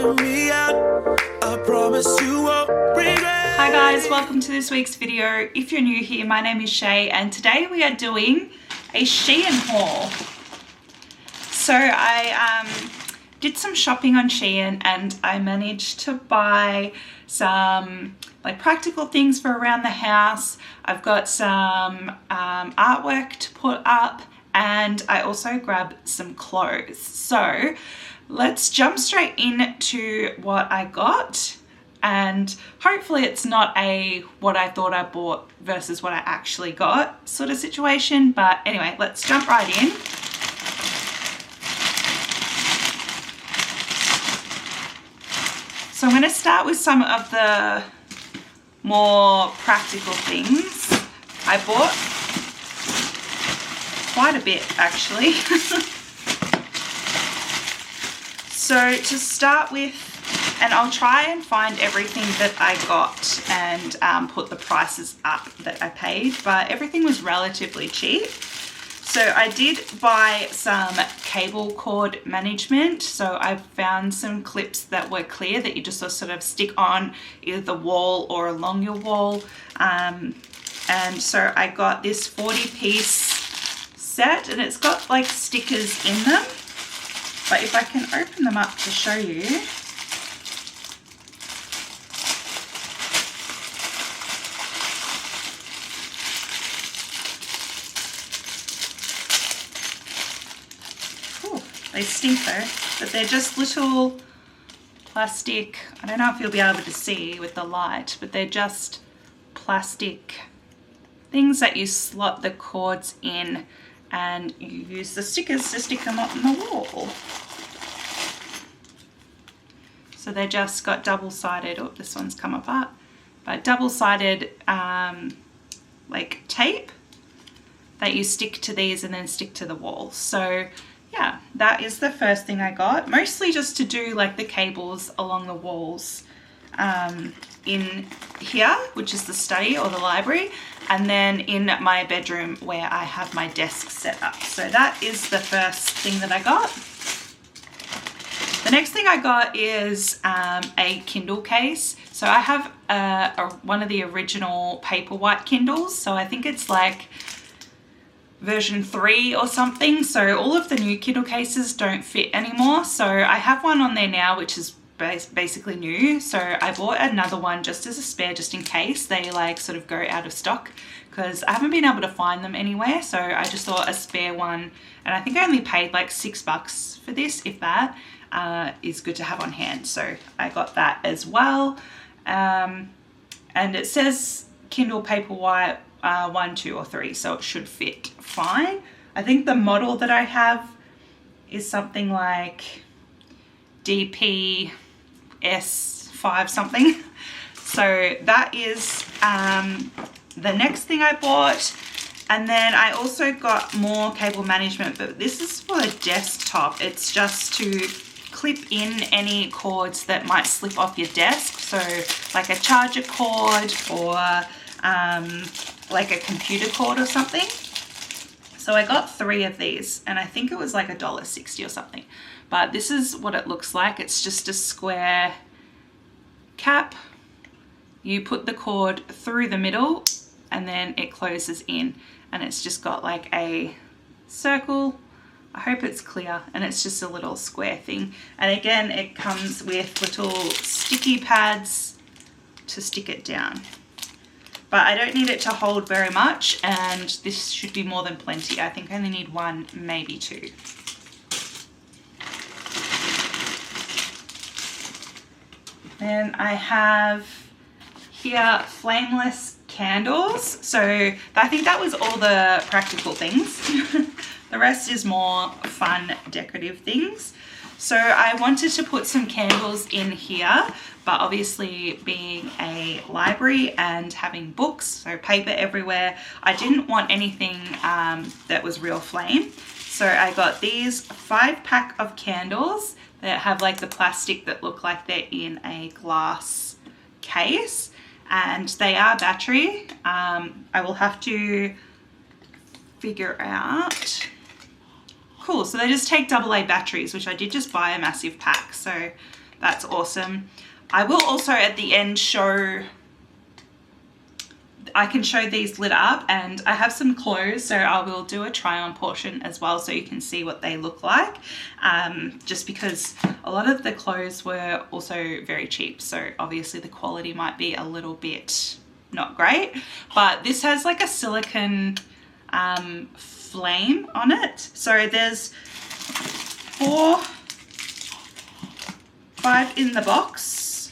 hear me out. I promise you won't regret. Hi guys, welcome to this week's video. If you're new here, my name is Shay and today we are doing a Shein haul. So I did some shopping on Shein and I managed to buy some like practical things for around the house. I've got some artwork to put up and I also grabbed some clothes. So let's jump straight into what I got, and hopefully it's not a what I thought I bought versus what I actually got sort of situation. But anyway, let's jump right in. So I'm going to start with some of the more practical things. I bought quite a bit actually. So to start with, and I'll try and find everything that I got and put the prices up that I paid, but everything was relatively cheap. So I did buy some cable cord management. So I found some clips that were clear that you just sort of stick on either the wall or along your wall. And so I got this 40-piece set and it's got like stickers in them. But if I can open them up to show you. Ooh, they stink though, but they're just little plastic, I don't know if you'll be able to see with the light, but they're just plastic things that you slot the cords in and you use the stickers to stick them up on the wall. So they just got double-sided, oh this one's come apart, but double-sided like tape that you stick to these and then stick to the wall. So yeah, that is the first thing I got, mostly just to do like the cables along the walls in here, which is the study or the library, and then in my bedroom where I have my desk set up. So that is the first thing that I got. The next thing I got is a Kindle case. So I have one of the original Paperwhite Kindles. So I think it's like version 3 or something. So all of the new Kindle cases don't fit anymore. So I have one on there now, which is basically new. So I bought another one just as a spare, just in case they like sort of go out of stock, because I haven't been able to find them anywhere. So I just thought a spare one, and I think I only paid like $6 for this, if that, is good to have on hand. So I got that as well. And it says Kindle Paperwhite 1, 2 or 3, so it should fit fine. I think the model that I have is something like DP S5 something. So that is the next thing I bought. And then I also got more cable management, but this is for the desktop. It's just to clip in any cords that might slip off your desk. So like a charger cord or like a computer cord or something. So I got 3 of these and I think it was like $1.60 or something. But this is what it looks like. It's just a square cap. You put the cord through the middle and then it closes in, and it's just got like a circle. I hope it's clear, and it's just a little square thing. And again, it comes with little sticky pads to stick it down. But I don't need it to hold very much, and this should be more than plenty. I think I only need 1, maybe 2. Then I have here flameless candles. So I think that was all the practical things. The rest is more fun decorative things. So I wanted to put some candles in here, but obviously being a library and having books, so paper everywhere, I didn't want anything that was real flame. So I got these 5-pack of candles that have like the plastic that look like they're in a glass case, and they are battery. I will have to figure out. Cool, so they just take AA batteries, which I did just buy a massive pack, so that's awesome. I will also at the end I can show these lit up, and I have some clothes, so I will do a try on portion as well so you can see what they look like, just because a lot of the clothes were also very cheap, so obviously the quality might be a little bit not great, but this has like a silicone flame on it. So there's 5 in the box.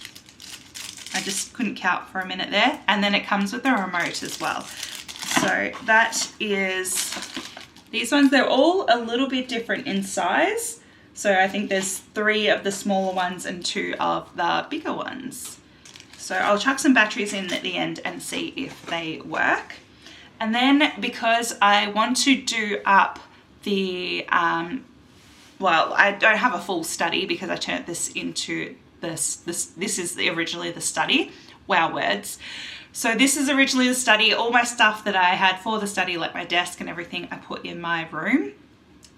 I just couldn't count for a minute there. And then it comes with a remote as well. So that is, these ones, they're all a little bit different in size. So I think there's 3 of the smaller ones and 2 of the bigger ones. So I'll chuck some batteries in at the end and see if they work. And then because I want to do up the, well, I don't have a full study because I turned this into this is originally the study. Wow, words. So this is originally the study. All my stuff that I had for the study, like my desk and everything, I put in my room.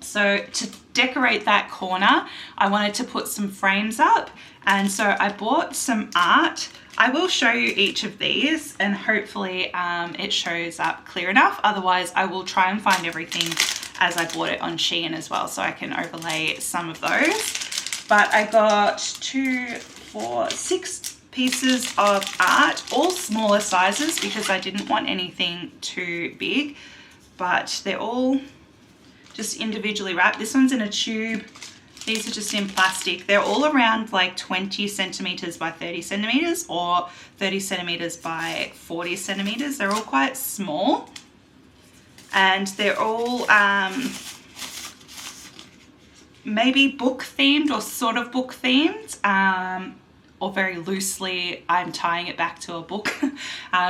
So to decorate that corner, I wanted to put some frames up. And so I bought some art. I will show you each of these and hopefully it shows up clear enough. Otherwise, I will try and find everything as I bought it on Shein as well, so I can overlay some of those. But I got 2, 4, 6 pieces of art, all smaller sizes because I didn't want anything too big, but they're all just individually wrapped. This one's in a tube. These are just in plastic. They're all around like 20 centimeters by 30 centimeters or 30 centimeters by 40 centimeters. They're all quite small, and they're all maybe book themed or sort of book themed, or very loosely I'm tying it back to a book.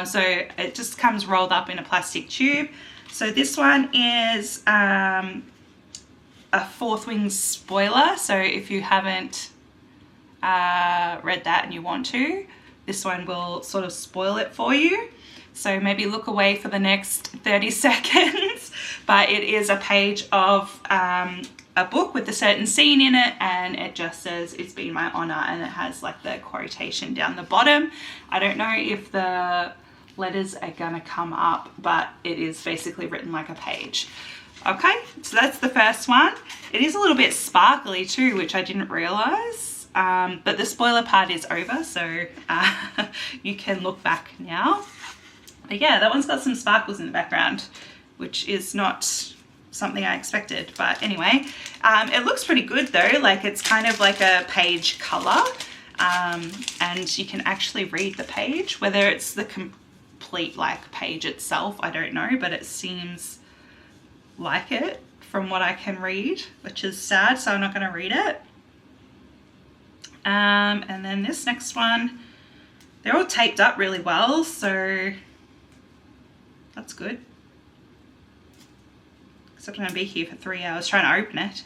So it just comes rolled up in a plastic tube. So this one is a 4th Wing spoiler. So if you haven't read that and you want to, this one will sort of spoil it for you. So maybe look away for the next 30 seconds, but it is a page of a book with a certain scene in it, and it just says it's been my honor, and it has like the quotation down the bottom. I don't know if the letters are gonna come up, but it is basically written like a page. Okay, so that's the first one. It is a little bit sparkly too, which I didn't realize, but the spoiler part is over, so you can look back now. But yeah, that one's got some sparkles in the background, which is not something I expected. But anyway, it looks pretty good though. Like it's kind of like a page color, and you can actually read the page. Whether it's the complete like page itself, I don't know, but it seems like it from what I can read, which is sad, so I'm not going to read it. And then this next one, they're all taped up really well, so that's good. Except I'm going to be here for 3 hours trying to open it.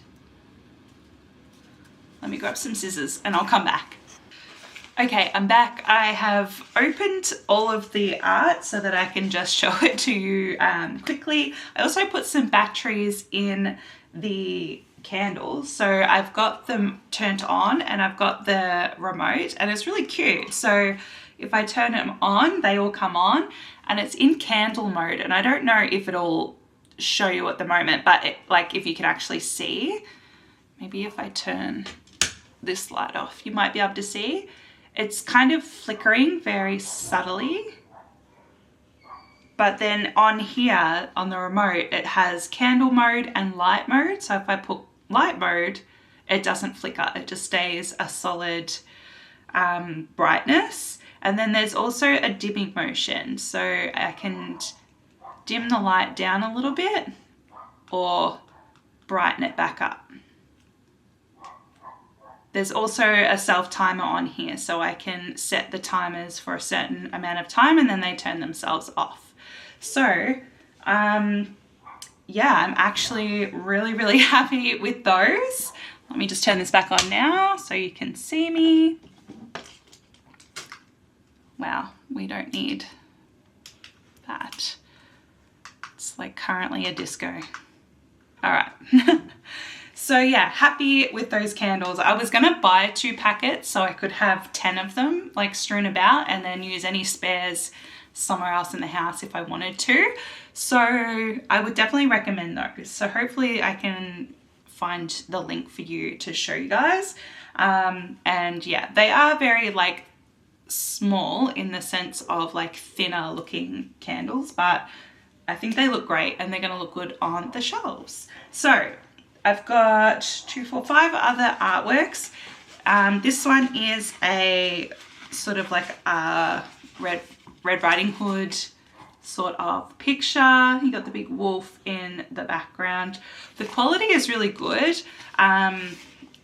Let me grab some scissors and I'll come back. Okay, I'm back. I have opened all of the art so that I can just show it to you quickly. I also put some batteries in the candles. So I've got them turned on and I've got the remote, and it's really cute. So if I turn them on, they all come on, and it's in candle mode. And I don't know if it'll show you at the moment, but like if you can actually see, maybe if I turn this light off, you might be able to see. It's kind of flickering very subtly, but then on here on the remote it has candle mode and light mode. So if I put light mode, it doesn't flicker, it just stays a solid brightness. And then there's also a dimming motion, so I can dim the light down a little bit or brighten it back up. There's also a self timer on here, so I can set the timers for a certain amount of time and then they turn themselves off. So yeah, I'm actually really happy with those. Let me just turn this back on now so you can see me. Wow, we don't need that. It's like currently a disco. All right. So yeah, happy with those candles. I was gonna buy 2 packets so I could have 10 of them like strewn about and then use any spares somewhere else in the house if I wanted to. So I would definitely recommend those. So hopefully I can find the link for you to show you guys. And yeah, they are very like small in the sense of like thinner looking candles, but I think they look great and they're gonna look good on the shelves. So I've got 2, 4, 5 other artworks. This one is a sort of like a Red Riding Hood sort of picture. You got the big wolf in the background. The quality is really good.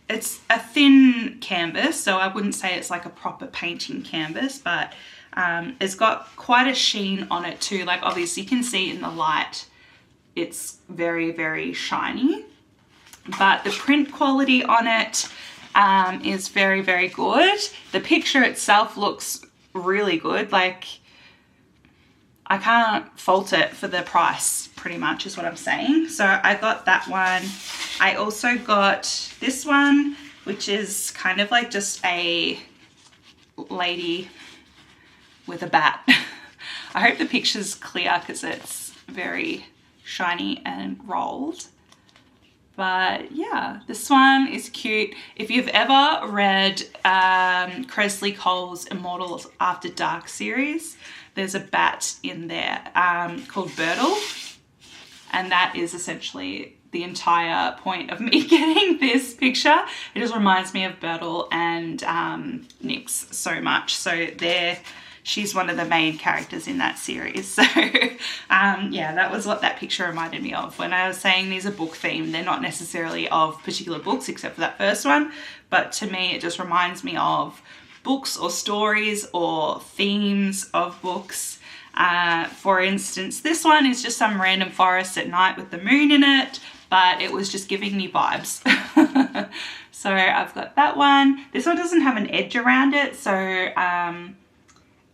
It's a thin canvas, so I wouldn't say it's like a proper painting canvas, but it's got quite a sheen on it too. Like obviously you can see in the light, it's very, very shiny, but the print quality on it is very, very good. The picture itself looks really good. Like I can't fault it for the price, pretty much is what I'm saying. So I got that one. I also got this one, which is kind of like just a lady with a bat. I hope the picture's clear because it's very shiny and rolled. But yeah, this one is cute. If you've ever read Kresley Cole's Immortals After Dark series, there's a bat in there called Birdle. And that is essentially the entire point of me getting this picture. It just reminds me of Birdle and Nyx so much. So she's one of the main characters in that series. So yeah, that was what that picture reminded me of. When I was saying these are book themed, they're not necessarily of particular books except for that first one. But to me, it just reminds me of books or stories or themes of books. For instance, this one is just some random forest at night with the moon in it, but it was just giving me vibes. So I've got that one. This one doesn't have an edge around it, so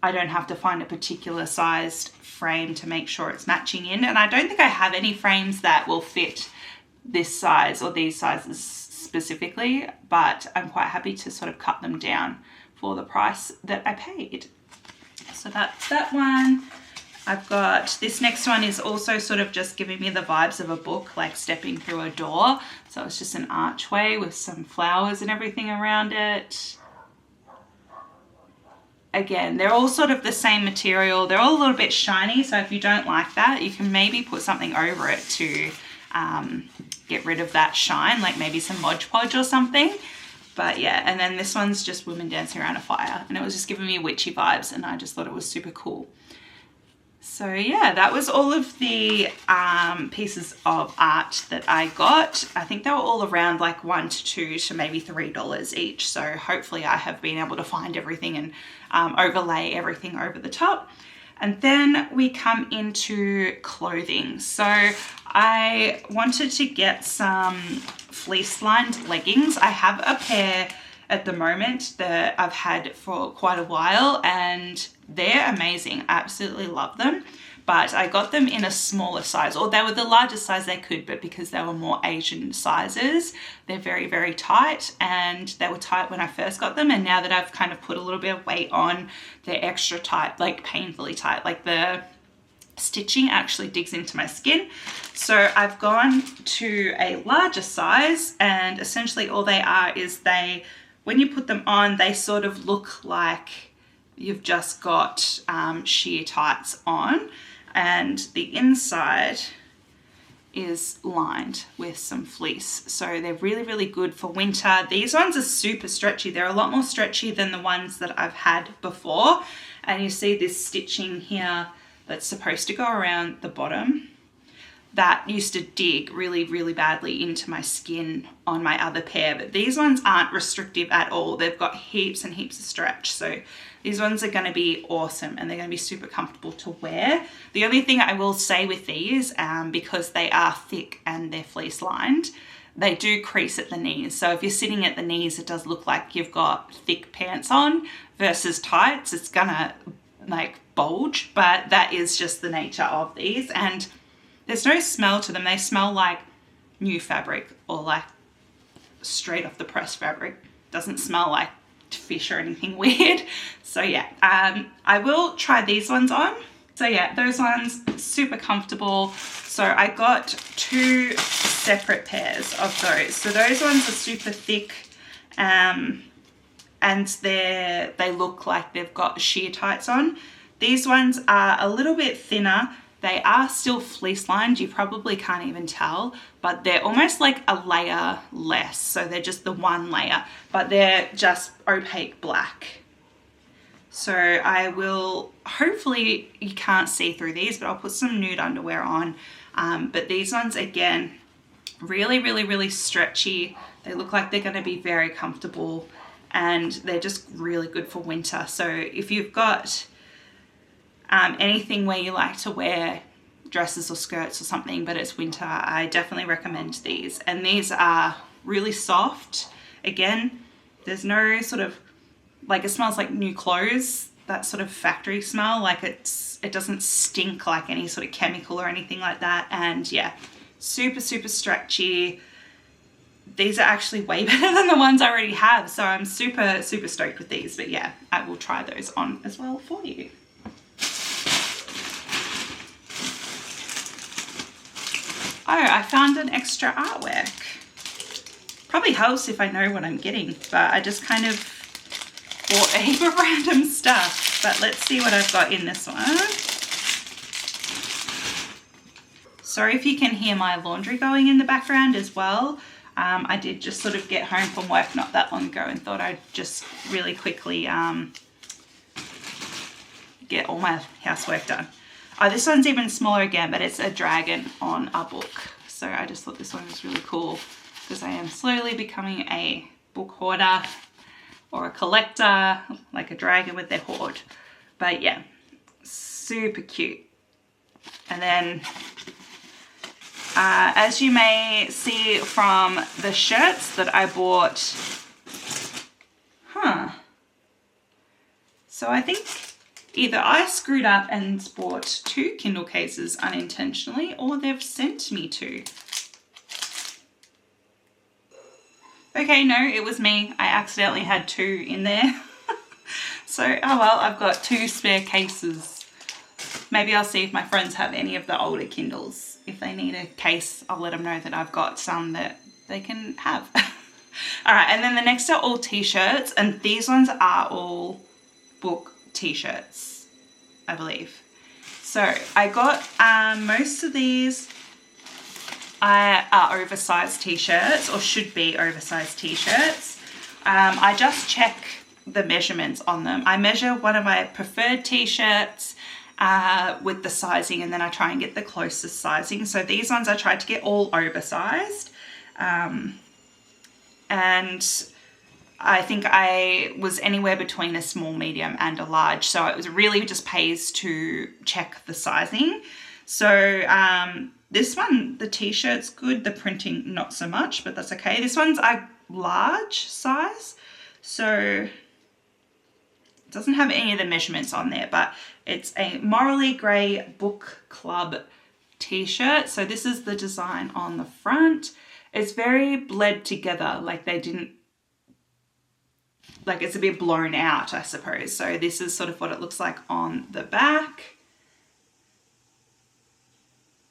I don't have to find a particular sized frame to make sure it's matching in. And I don't think I have any frames that will fit this size or these sizes specifically, but I'm quite happy to sort of cut them down for the price that I paid. So that's that one. I've got this next one is also sort of just giving me the vibes of a book, like stepping through a door. So it's just an archway with some flowers and everything around it. Again, they're all sort of the same material. They're all a little bit shiny, so if you don't like that, you can maybe put something over it to get rid of that shine, like maybe some Mod Podge or something. But yeah, and then this one's just women dancing around a fire, and it was just giving me witchy vibes, and I just thought it was super cool. So yeah, that was all of the pieces of art that I got. I think they were all around like $1 to $2 to maybe $3 each. So hopefully I have been able to find everything and overlay everything over the top. And then we come into clothing. So I wanted to get some fleece lined leggings. I have a pair at the moment that I've had for quite a while and they're amazing. I absolutely love them. But I got them in a smaller size, or they were the largest size they could, but because they were more Asian sizes, they're very, very tight, and they were tight when I first got them, and now that I've kind of put a little bit of weight on, they're extra tight, like painfully tight. Like the stitching actually digs into my skin. So I've gone to a larger size, and essentially all they are is when you put them on, they sort of look like you've just got sheer tights on, and the inside is lined with some fleece. So they're really, really good for winter. These ones are super stretchy. They're a lot more stretchy than the ones that I've had before. And you see this stitching here that's supposed to go around the bottom. That used to dig really, really badly into my skin on my other pair, but these ones aren't restrictive at all. They've got heaps and heaps of stretch. So these ones are going to be awesome, and they're going to be super comfortable to wear. The only thing I will say with these, because they are thick and they're fleece lined, they do crease at the knees. So if you're sitting at the knees, it does look like you've got thick pants on versus tights. It's gonna like bulge, but that is just the nature of these. And there's no smell to them. They smell like new fabric, or like straight off the pressed fabric. Doesn't smell like fish or anything weird. So yeah, I will try these ones on. So yeah, those ones super comfortable. So I got 2 separate pairs of those. So those ones are super thick, and they look like they've got sheer tights on. These ones are a little bit thinner. They are still fleece lined, you probably can't even tell, but they're almost like a layer less. So they're just the one layer, but they're just opaque black. So I will, hopefully you can't see through these, but I'll put some nude underwear on. But these ones, again, really, really, really stretchy. They look like they're gonna be very comfortable, and they're just really good for winter. So if you've got anything where you like to wear dresses or skirts or something, but it's winter, I definitely recommend these. And these are really soft. Again, there's no sort of, like, it smells like new clothes, that sort of factory smell. Like it doesn't stink like any sort of chemical or anything like that. And yeah, super, super stretchy. These are actually way better than the ones I already have. So I'm super, super stoked with these. But yeah, I will try those on as well for you. Oh, I found an extra artwork. Probably helps if I know what I'm getting, but I just kind of bought a heap of random stuff. But let's see what I've got in this one. Sorry if you can hear my laundry going in the background as well. I did just sort of get home from work not that long ago and thought I'd just really quickly get all my housework done. Oh, this one's even smaller again, but it's a dragon on a book. So I just thought this one was really cool because I am slowly becoming a book hoarder or a collector, like a dragon with their hoard. But yeah, super cute. And then as you may see from the shirts that I bought, so I think either I screwed up and bought 2 Kindle cases unintentionally, or they've sent me 2. Okay, no, it was me. I accidentally had 2 in there. So, oh well, I've got 2 spare cases. Maybe I'll see if my friends have any of the older Kindles. If they need a case, I'll let them know that I've got some that they can have. All right, and then the next are all t-shirts, and these ones are all book t-shirts, I believe. So I got most of these are oversized t-shirts, or should be oversized t-shirts. I just check the measurements on them. I measure one of my preferred t-shirts with the sizing, and then I try and get the closest sizing. So these ones I tried to get all oversized, and I think I was anywhere between a small, medium and a large. So it was really just pays to check the sizing. So this one, the t-shirt's good, the printing not so much, but that's okay. This one's a large size, so it doesn't have any of the measurements on there, but it's a Morally Grey Book Club t-shirt. So this is the design on the front. It's very bled together, like they didn't, like it's a bit blown out, I suppose. So this is sort of what it looks like on the back.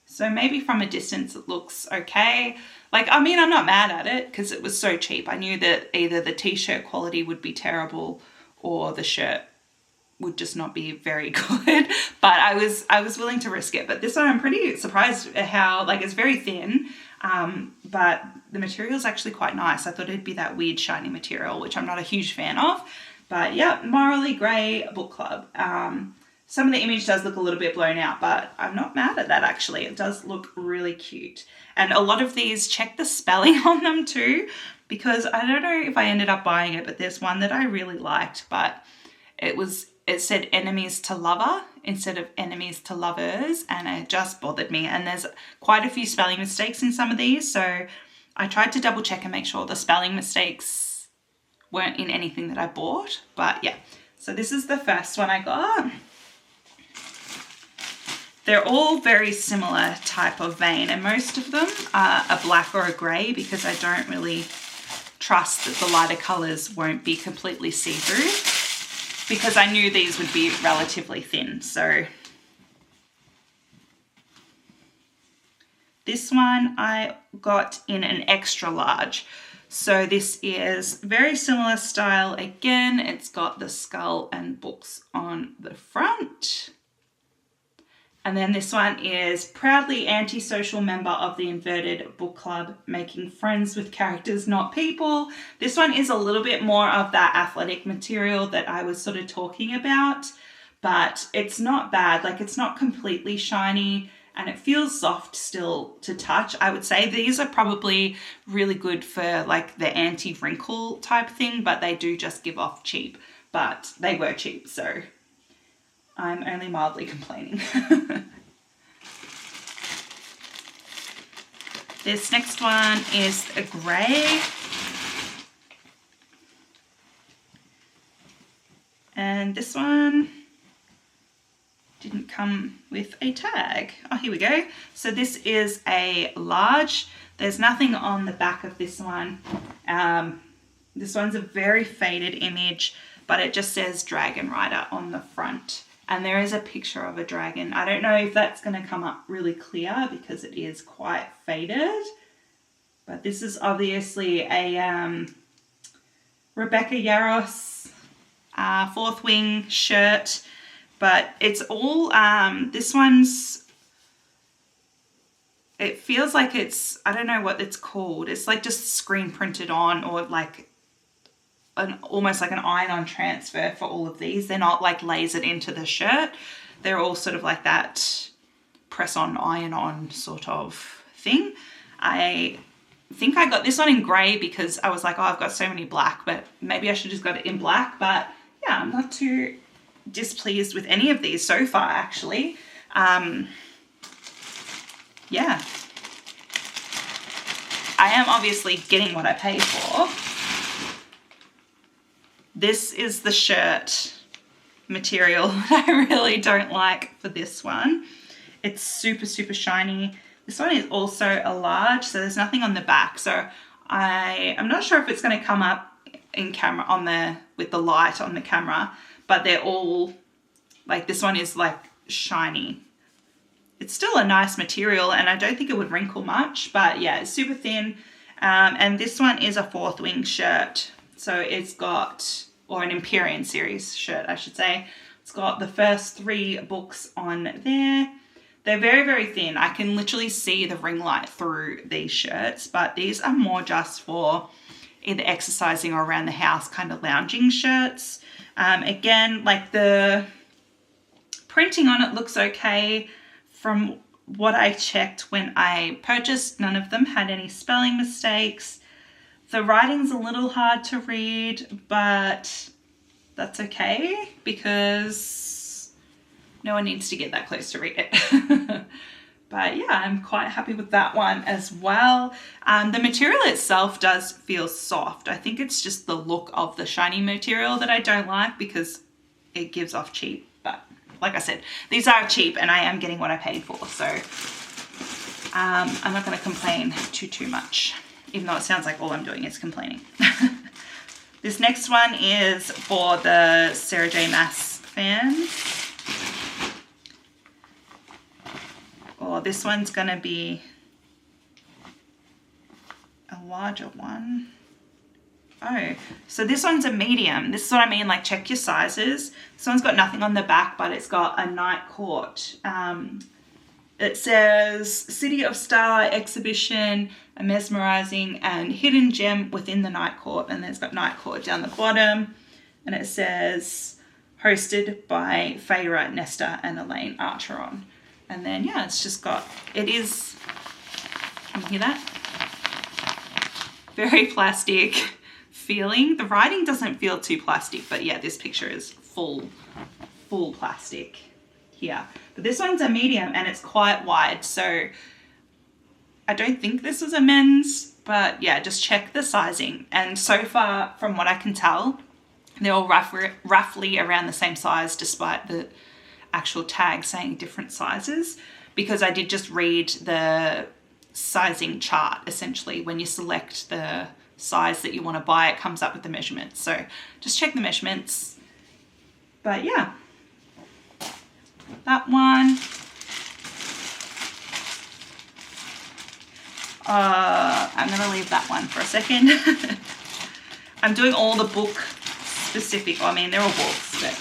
So maybe from a distance it looks okay. Like, I mean, I'm not mad at it because it was so cheap. I knew that either the t-shirt quality would be terrible or the shirt would just not be very good. But I was willing to risk it. But this one I'm pretty surprised at how, like, it's very thin, but the material is actually quite nice. I thought it'd be that weird shiny material, which I'm not a huge fan of. But yeah, Morally Grey Book Club. Some of the image does look a little bit blown out, but I'm not mad at that actually. It does look really cute. And a lot of these, check the spelling on them too, because I don't know if I ended up buying it, but there's one that I really liked, but it said enemies to lover instead of enemies to lovers, and it just bothered me. And there's quite a few spelling mistakes in some of these, so I tried to double check and make sure the spelling mistakes weren't in anything that I bought. But yeah, so this is the first one I got. They're all very similar type of vein, and most of them are a black or a grey because I don't really trust that the lighter colours won't be completely see-through, because I knew these would be relatively thin. So this one I got in an extra large. So this is very similar style again. It's got the skull and books on the front. And then this one is proudly antisocial member of the inverted book club, making friends with characters, not people. This one is a little bit more of that athletic material that I was sort of talking about, but it's not bad. Like, it's not completely shiny and it feels soft still to touch. I would say these are probably really good for like the anti-wrinkle type thing, but they do just give off cheap, but they were cheap, so I'm only mildly complaining. This next one is a grey. And this one didn't come with a tag. Oh, here we go. So this is a large. There's nothing on the back of this one. This one's a very faded image, but it just says Dragon Rider on the front. And there is a picture of a dragon. I don't know if that's going to come up really clear because it is quite faded. But this is obviously a Rebecca Yarros Fourth Wing shirt. But it's all, this one's, it feels like it's, I don't know what it's called. It's like just screen printed on, or like almost like an iron-on transfer for all of these. They're not like lasered into the shirt. They're all sort of like that press-on, iron-on sort of thing. I think I got this one in grey because I was like, oh, I've got so many black, but maybe I should just got it in black. But yeah, I'm not too displeased with any of these so far, actually. Yeah. I am obviously getting what I paid for. This is the shirt material that I really don't like for this one. It's super, super shiny. This one is also a large, so there's nothing on the back. So I'm not sure if it's going to come up in camera with the light on the camera, but they're all, like, this one is like shiny. It's still a nice material and I don't think it would wrinkle much, but yeah, it's super thin. And this one is a Fourth Wing shirt. So it's got, or an Empyrean series shirt, I should say. It's got the first 3 books on there. They're very, very thin. I can literally see the ring light through these shirts, but these are more just for either exercising or around the house kind of lounging shirts. Again, like the printing on it looks okay. From what I checked when I purchased, none of them had any spelling mistakes. The writing's a little hard to read, but that's okay because no one needs to get that close to read it. But yeah, I'm quite happy with that one as well. The material itself does feel soft. I think it's just the look of the shiny material that I don't like because it gives off cheap. But like I said, these are cheap and I am getting what I paid for. So I'm not going to complain too much, even though it sounds like all I'm doing is complaining. This next one is for the Sarah J. Maas fans. Or this one's going to be a larger one. Oh, so this one's a medium. This is what I mean, like, check your sizes. This one's got nothing on the back, but it's got a night court. It says City of Starlight Exhibition, a mesmerizing and hidden gem within the night court. And there's got night court down the bottom. And it says hosted by Feyre, Nesta and Elaine Archeron. And then, yeah, it's just got, it is, can you hear that? Very plastic feeling. The writing doesn't feel too plastic, but yeah, this picture is full plastic here. But this one's a medium and it's quite wide, so I don't think this was a men's, but yeah, just check the sizing. And so far, from what I can tell, they're all roughly around the same size, despite the actual tag saying different sizes, because I did just read the sizing chart. Essentially, when you select the size that you want to buy, it comes up with the measurements. So just check the measurements. But yeah, that one. I'm going to leave that one for a second. I'm doing all the book specific. I mean, they're all books, but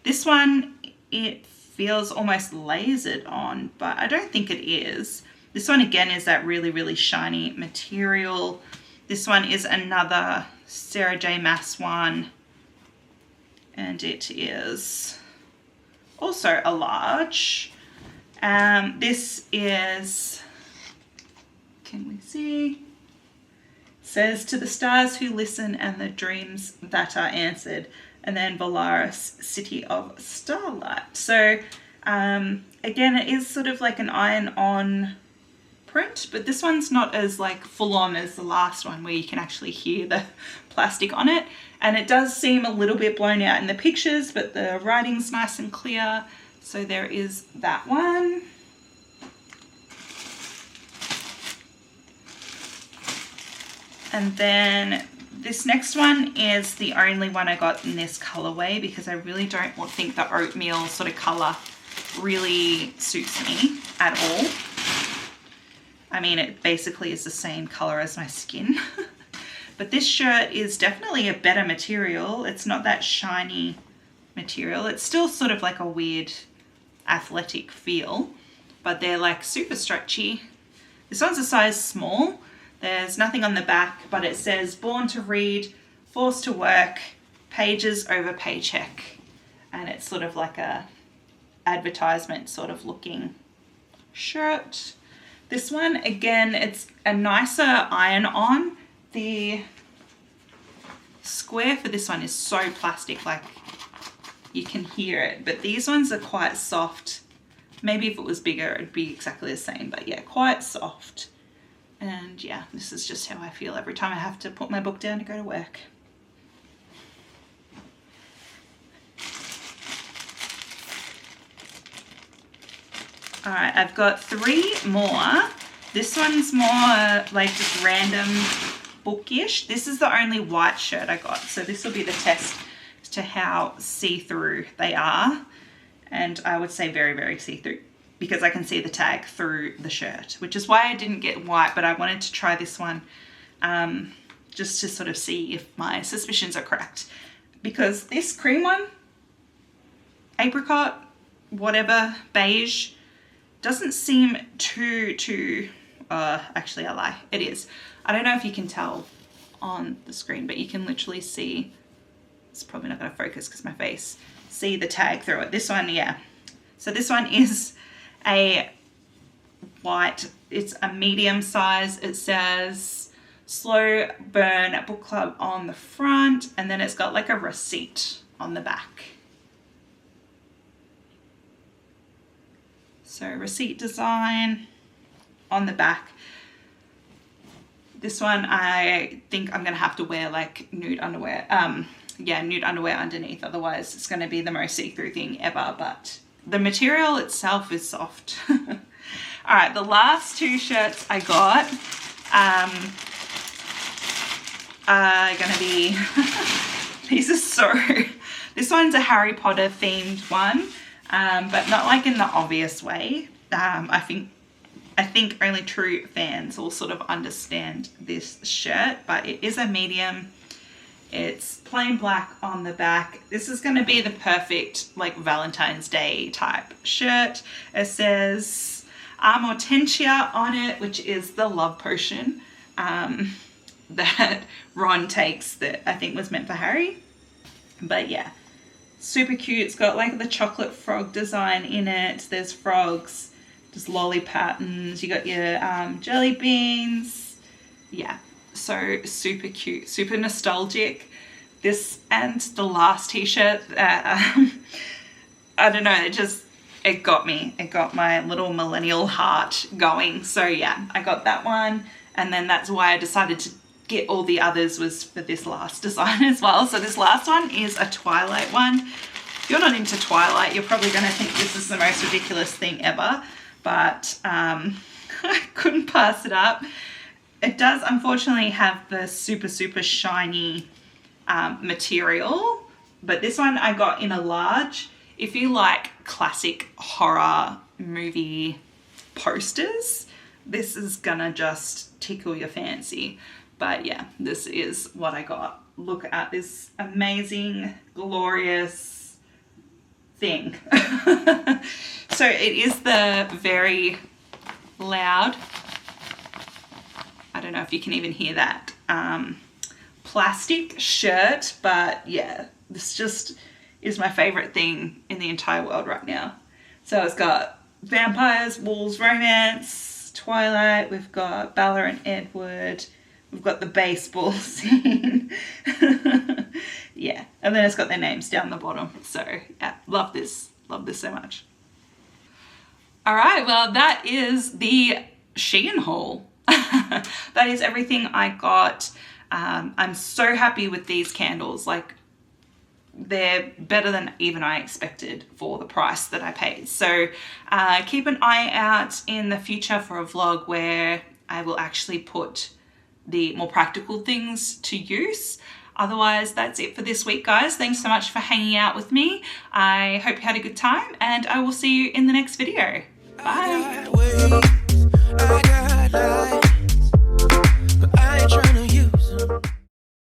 this one, it feels almost lasered on, but I don't think it is. This one again is that really, really shiny material. This one is another Sarah J. Maas one, and it is also a large. This is, can we see? Says, to the stars who listen and the dreams that are answered. And then Valaris, City of Starlight. So again, it is sort of like an iron-on print, but this one's not as like full-on as the last one where you can actually hear the plastic on it. And it does seem a little bit blown out in the pictures, but the writing's nice and clear. So there is that one. And then this next one is the only one I got in this colorway because I really don't think the oatmeal sort of color really suits me at all. I mean, it basically is the same color as my skin. But this shirt is definitely a better material. It's not that shiny material. It's still sort of like a weird athletic feel, but they're like super stretchy. This one's a size small. There's nothing on the back, but it says born to read, forced to work, pages over paycheck. And it's sort of like a advertisement sort of looking shirt. This one, again, it's a nicer iron on. The square for this one is so plastic, like you can hear it, but these ones are quite soft. Maybe if it was bigger, it'd be exactly the same, but yeah, quite soft. And yeah, this is just how I feel every time I have to put my book down to go to work. All right, I've got 3 more. This one's more like just random bookish. This is the only white shirt I got. So this will be the test as to how see-through they are. And I would say very, very see-through, because I can see the tag through the shirt, which is why I didn't get white, but I wanted to try this one just to sort of see if my suspicions are correct. Because this cream one, apricot, whatever, beige, doesn't seem too, actually I lie, it is. I don't know if you can tell on the screen, but you can literally see, it's probably not gonna focus because my face, see the tag through it. This one, yeah. So this one is a white, it's a medium size. It says slow burn book club on the front, and then it's got like a receipt on the back. So receipt design on the back. This one I think I'm gonna have to wear like nude underwear. Yeah, nude underwear underneath, otherwise it's gonna be the most see-through thing ever, but the material itself is soft. All right, the last 2 shirts I got are gonna be, these are so, this one's a Harry Potter themed one, but not like in the obvious way. I think only true fans will sort of understand this shirt, but it is a medium. It's plain black on the back. This is going to be the perfect like Valentine's Day type shirt. It says Amortentia on it, which is the love potion that Ron takes, that I think was meant for Harry. But yeah, super cute. It's got like the chocolate frog design in it. There's frogs, just lolly patterns. You got your jelly beans. Yeah. So super cute, super nostalgic. This and the last t-shirt, I don't know, it got me. It got my little millennial heart going. So yeah, I got that one. And then that's why I decided to get all the others, was for this last design as well. So this last one is a Twilight one. If you're not into Twilight, you're probably going to think this is the most ridiculous thing ever. But I couldn't pass it up. It does unfortunately have the super, super shiny material, but this one I got in a large. If you like classic horror movie posters, this is gonna just tickle your fancy. But yeah, this is what I got. Look at this amazing, glorious thing. So it is the very loud, I don't know if you can even hear that, plastic shirt, but yeah, this just is my favorite thing in the entire world right now. So it's got vampires, wolves, romance, Twilight, we've got Bella and Edward, we've got the baseball scene. Yeah, and then it's got their names down the bottom. So yeah, love this so much. All right, well, that is the Shein haul. That is everything I got. I'm so happy with these candles. Like, they're better than even I expected for the price that I paid. So keep an eye out in the future for a vlog where I will actually put the more practical things to use. Otherwise, that's it for this week, guys. Thanks so much for hanging out with me. I hope you had a good time, and I will see you in the next video. Bye.